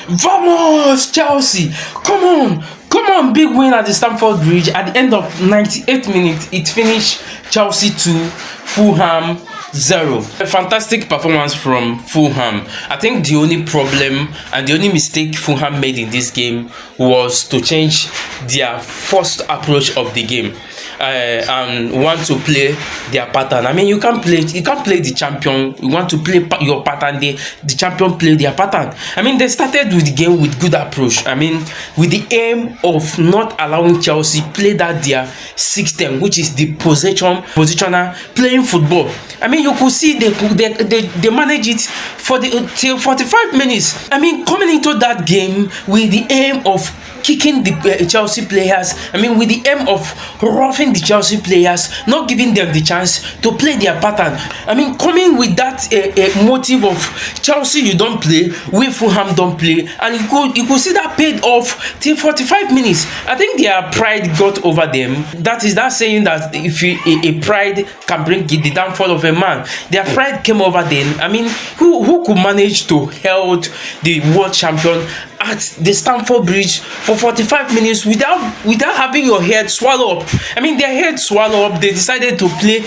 Vamos, Chelsea! Come on, big win at the Stamford Bridge. At the end of 98 minutes, it finished Chelsea 2, Fulham 0. A fantastic performance from Fulham. I think the only problem and the only mistake Fulham made in this game was to change their first approach of the game. And want to play their pattern. I mean, you can't play the champion. You want to play your pattern. The champion play their pattern. I mean, they started with the game with good approach. I mean, with the aim of not allowing Chelsea play that their system, which is the positioner playing football. I mean, you could see they manage it for the till 45 minutes. I mean, coming into that game with the aim of kicking the Chelsea players. I mean, with the aim of roughing the Chelsea players, not giving them the chance to play their pattern. I mean, coming with that motive of Chelsea, you don't play, we Fulham don't play, and you could see that paid off till 45 minutes. I think their pride got over them. That is that saying that if a pride can bring the downfall of a man. Their pride came over them. I mean, who could manage to hold the world champion at the Stamford Bridge for 45 minutes without having your head swallow up? I mean, their head swallow up. They decided to play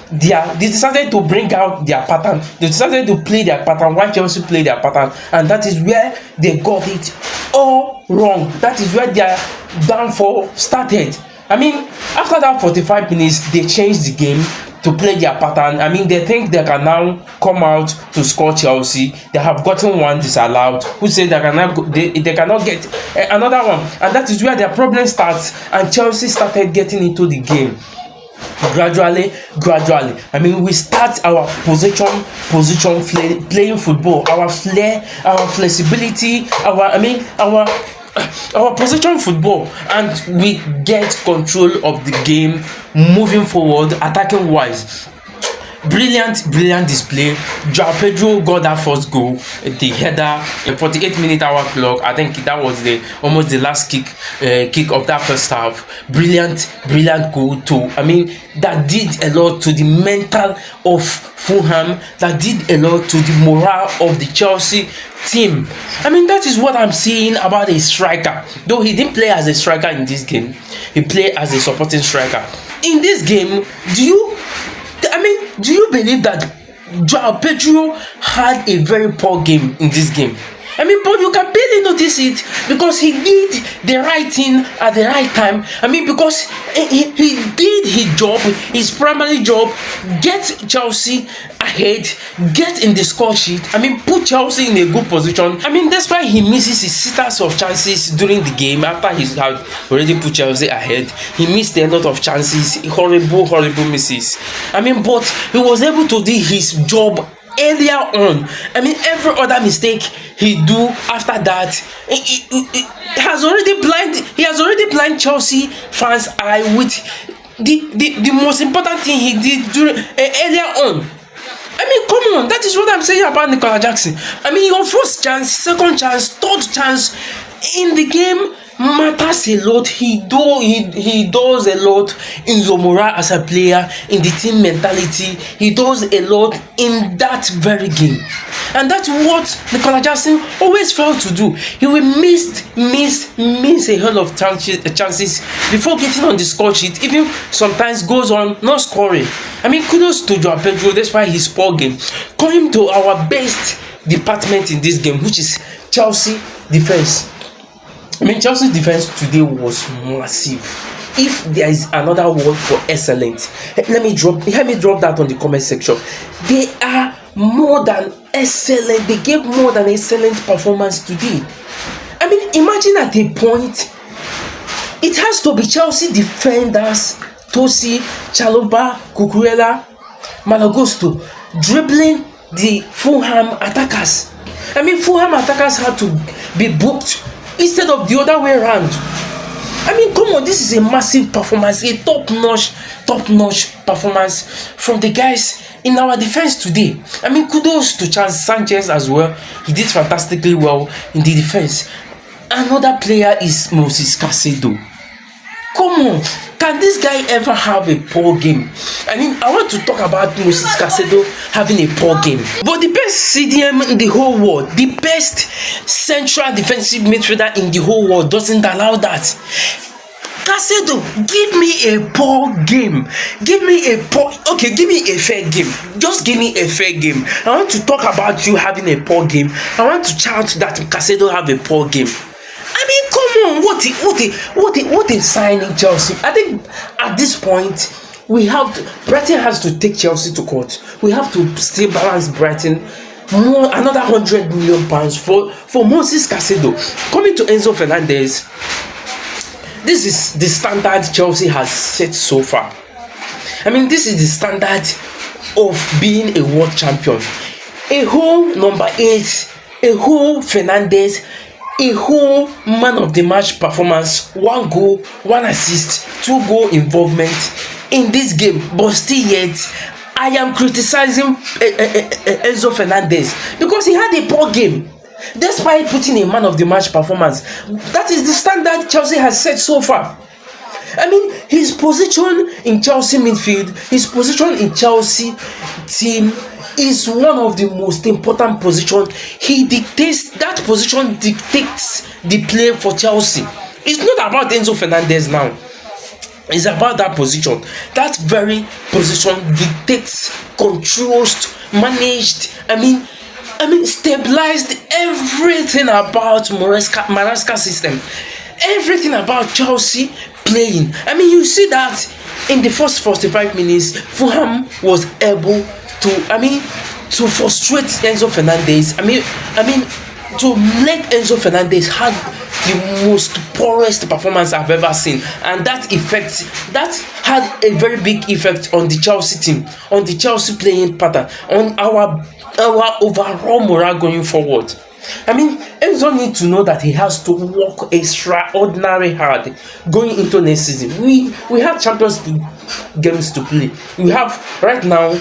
they decided to bring out their pattern. They decided to play their pattern while Chelsea play their pattern, and that is where they got it all wrong. That is where their downfall started. I mean, after that 45 minutes, they changed the game to play their pattern. I mean, they think they can now come out to score Chelsea. They have gotten one disallowed. Who said they cannot get another one? And that is where their problem starts. And Chelsea started getting into the game gradually. I mean, we start our position playing football, our flair, our flexibility, our position football, and we get control of the game moving forward, attacking wise. Brilliant display. Pedro got that first goal, the header, a 48-minute hour clock. I think that was almost the last kick of that first half. Brilliant goal too. I mean, that did a lot to the mental of Fulham. That did a lot to the morale of the Chelsea team. I mean, that is what I'm saying about a striker. Though he didn't play as a striker in this game, he played as a supporting striker. In this game, do you believe that Pedro had a very poor game in this game? I mean, but you can barely notice it because he did the right thing at the right time. I mean, because he did his job, his primary job, get Chelsea ahead, get in the score sheet. I mean, put Chelsea in a good position. I mean, that's why he misses his sitters of chances during the game after he had already put Chelsea ahead. He missed a lot of chances, horrible misses. I mean, but he was able to do his job earlier on. I mean, every other mistake he do after that, he has already blinded Chelsea fans' eye with the most important thing he did earlier on. I mean, come on, that is what I'm saying about Nicola Jackson. I mean, your first chance, second chance, third chance in the game matters a lot. He does a lot in your morale as a player, in the team mentality. He does a lot in that very game, and that's what Nicola Jackson always failed to do. He will miss a hell of chances before getting on the score sheet. Even sometimes goes on not scoring. I mean, kudos to Joao Pedro despite his poor game. Coming to our best department in this game, which is Chelsea defense. I mean, Chelsea's defense today was massive. If there is another word for excellent, let me drop that on the comment section. They are more than excellent. They gave more than excellent performance today. I mean, imagine at a point, it has to be Chelsea defenders, Tosin, Chalobah, Cucurella, Malagusto, dribbling the Fulham attackers. I mean, Fulham attackers had to be booked instead of the other way around. I mean, come on, this is a massive performance, a top-notch performance from the guys in our defense today. I mean, kudos to Sanchez as well. He did fantastically well in the defense. Another player is Calceido. Come on, can this guy ever have a poor game? I mean, I want to talk about Moses Calceido having a poor game. But the best CDM in the whole world, the best central defensive midfielder in the whole world doesn't allow that. Calceido, give me a poor game. Give me a fair game. Just give me a fair game. I want to talk about you having a poor game. I want to shout that Calceido have a poor game. I mean, come on, what a signing, Chelsea. I think at this point Brighton has to take Chelsea to court. We have to still balance Brighton. Another £100 million for Moses Calceido. Coming to Enzo Fernandez, this is the standard Chelsea has set so far. I mean, this is the standard of being a world champion. A whole number 8, a whole Fernandez, a whole man of the match performance, 1 goal, 1 assist, 2 goal involvement in this game, but still yet I am criticizing Enzo Fernandez because he had a poor game despite putting a man of the match performance. That is the standard Chelsea has set so far. I mean, his position in Chelsea midfield, his position in Chelsea team is one of the most important positions. That position dictates the play for Chelsea. It's not about Enzo Fernandez now. It's about that position. That very position dictates, controls, managed, stabilized everything about Maresca's system. Everything about Chelsea playing. I mean, you see that in the first 45 minutes, Fulham was able to frustrate Enzo Fernandez. To let Enzo Fernandez have the most poorest performance I've ever seen, and that had a very big effect on the Chelsea team, on the Chelsea playing pattern, on our overall morale going forward. I mean, Enzo needs to know that he has to work extraordinary hard going into next season. We have Champions League games to play. We have right now.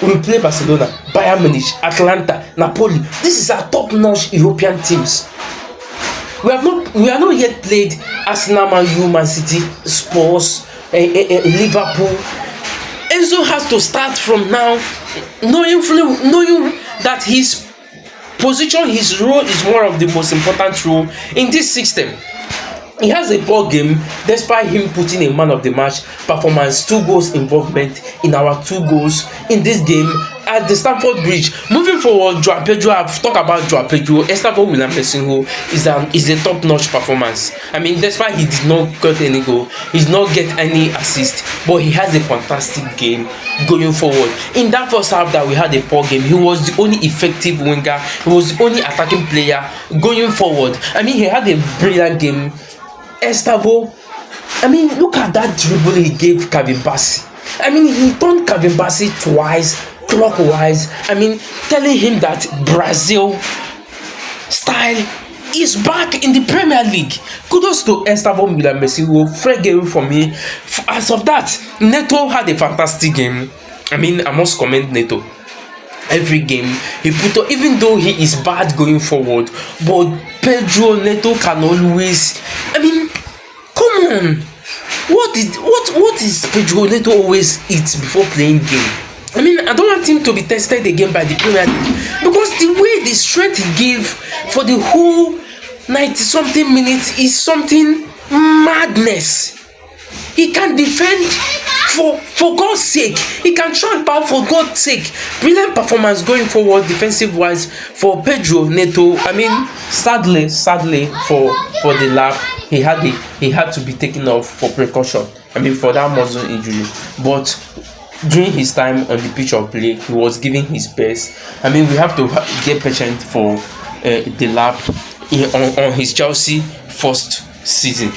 We will play Barcelona, Bayern Munich, Atlanta, Napoli. This is our top-notch European teams. We are not yet played Arsenal, Man City, Spurs, Liverpool. Enzo has to start from now, knowing that his position, his role is one of the most important role in this system. He has a poor game despite him putting a man of the match performance, 2 goals involvement in our 2 goals in this game at the Stamford Bridge. Moving forward, Joao Pedro, I've talked about Joao Pedro. Estevao is a top-notch performance. I mean, despite he did not get any goal, he did not get any assist, but he has a fantastic game going forward. In that first half that we had a poor game, he was the only effective winger, he was the only attacking player going forward. I mean, he had a brilliant game. Estevao, look at that dribble he gave Calvin Bassey. He turned Calvin Bassey twice, clockwise. Telling him that Brazil style is back in the Premier League. Kudos to Estevao Messi, fair game for me. As of that, Neto had a fantastic game. I must commend Neto. Every game he put on, even though he is bad going forward, but Pedro Neto can always. Come on, what is Pedro Neto always eat before playing game? I don't want him to be tested again by the Premier League because the way the strength he gave for the whole 90-something minutes is something madness. He can defend for God's sake. He can track back for God's sake. Brilliant performance going forward defensive wise for Pedro Neto. Sadly for the lap, he had to be taken off for precaution. For that muscle injury. But during his time on the pitch of play, he was giving his best. We have to get patient for the lap on his Chelsea first season.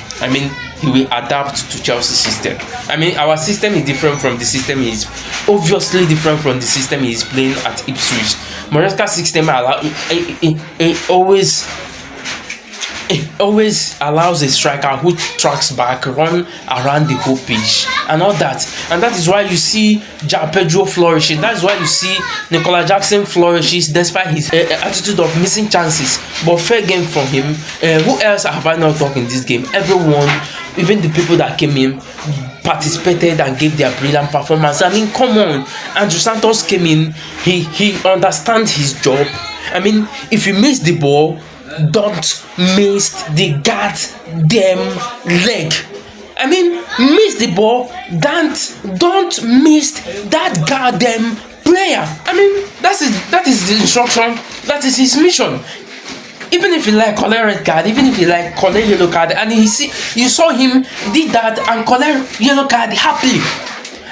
He will adapt to Chelsea system. Our system is different from the system he is obviously different from the system he is playing at Ipswich. Maresca's system always allows a striker who tracks back, run around the whole pitch and all that. And that is why you see Joao Pedro flourishing. That is why you see Nicola Jackson flourishes despite his attitude of missing chances. But fair game from him. Who else have I not talked in this game? Everyone even the people that came in participated and gave their brilliant performance. I mean, come on, Andrew Santos came in, he understands his job. I mean, if you miss the ball, don't miss the goddamn leg. I mean, miss the ball, don't miss that goddamn player. I mean, that is the instruction, that is his mission. Even if you like collect red card, even if you like collect yellow card, and you saw him did that and collect yellow card happily.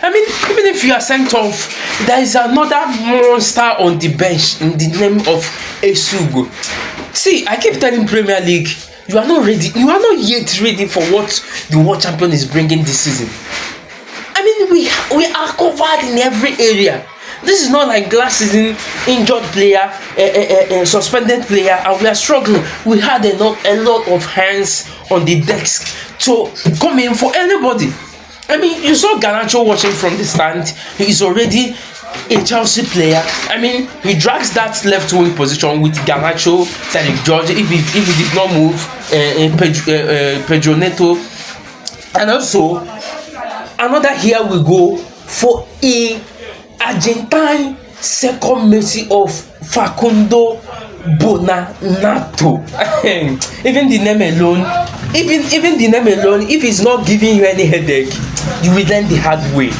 I mean, even if you are sent off, there is another monster on the bench in the name of Esugo. See, I keep telling Premier League, you are not ready. You are not yet ready for what the world champion is bringing this season. I mean, we are covered in every area. This is not like last season, injured player, suspended player, and we are struggling. We had a lot of hands on the desk to come in for anybody. I mean, you saw Garnacho watching from the stand. He is already a Chelsea player. I mean, he drags that left wing position with Garnacho, Cedric George. If he did not move, Pedro Neto, and also another here we go for a Argentine second Messi of Facundo Bonanato. Even the name alone, even the name alone, if it's not giving you any headache, you will learn the hard way.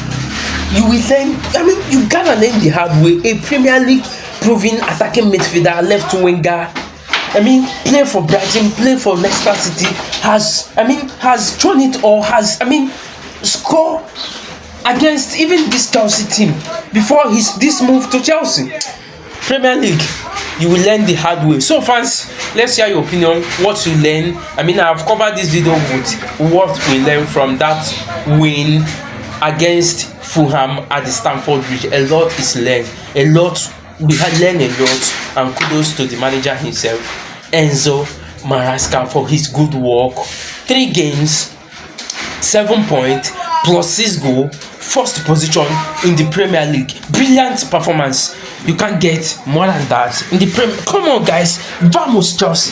You will learn. I mean, you gotta learn the hard way. A Premier League proven attacking midfielder, left winger. I mean, play for Brighton, play for Leicester City. Has shown it, or score against even this Chelsea team before this move to Chelsea. Premier League, you will learn the hard way. So fans, let's hear your opinion, what you learn. I mean, I've covered this video with what we learned from that win against Fulham at the Stamford Bridge. A lot is learned. We had learned a lot, and kudos to the manager himself, Enzo Maresca, for his good work. 3 games, 7 points, plus 6 goals, first position in the Premier League. Brilliant performance. You can't get more than that in the Premier. Come on, guys, vamos Chelsea.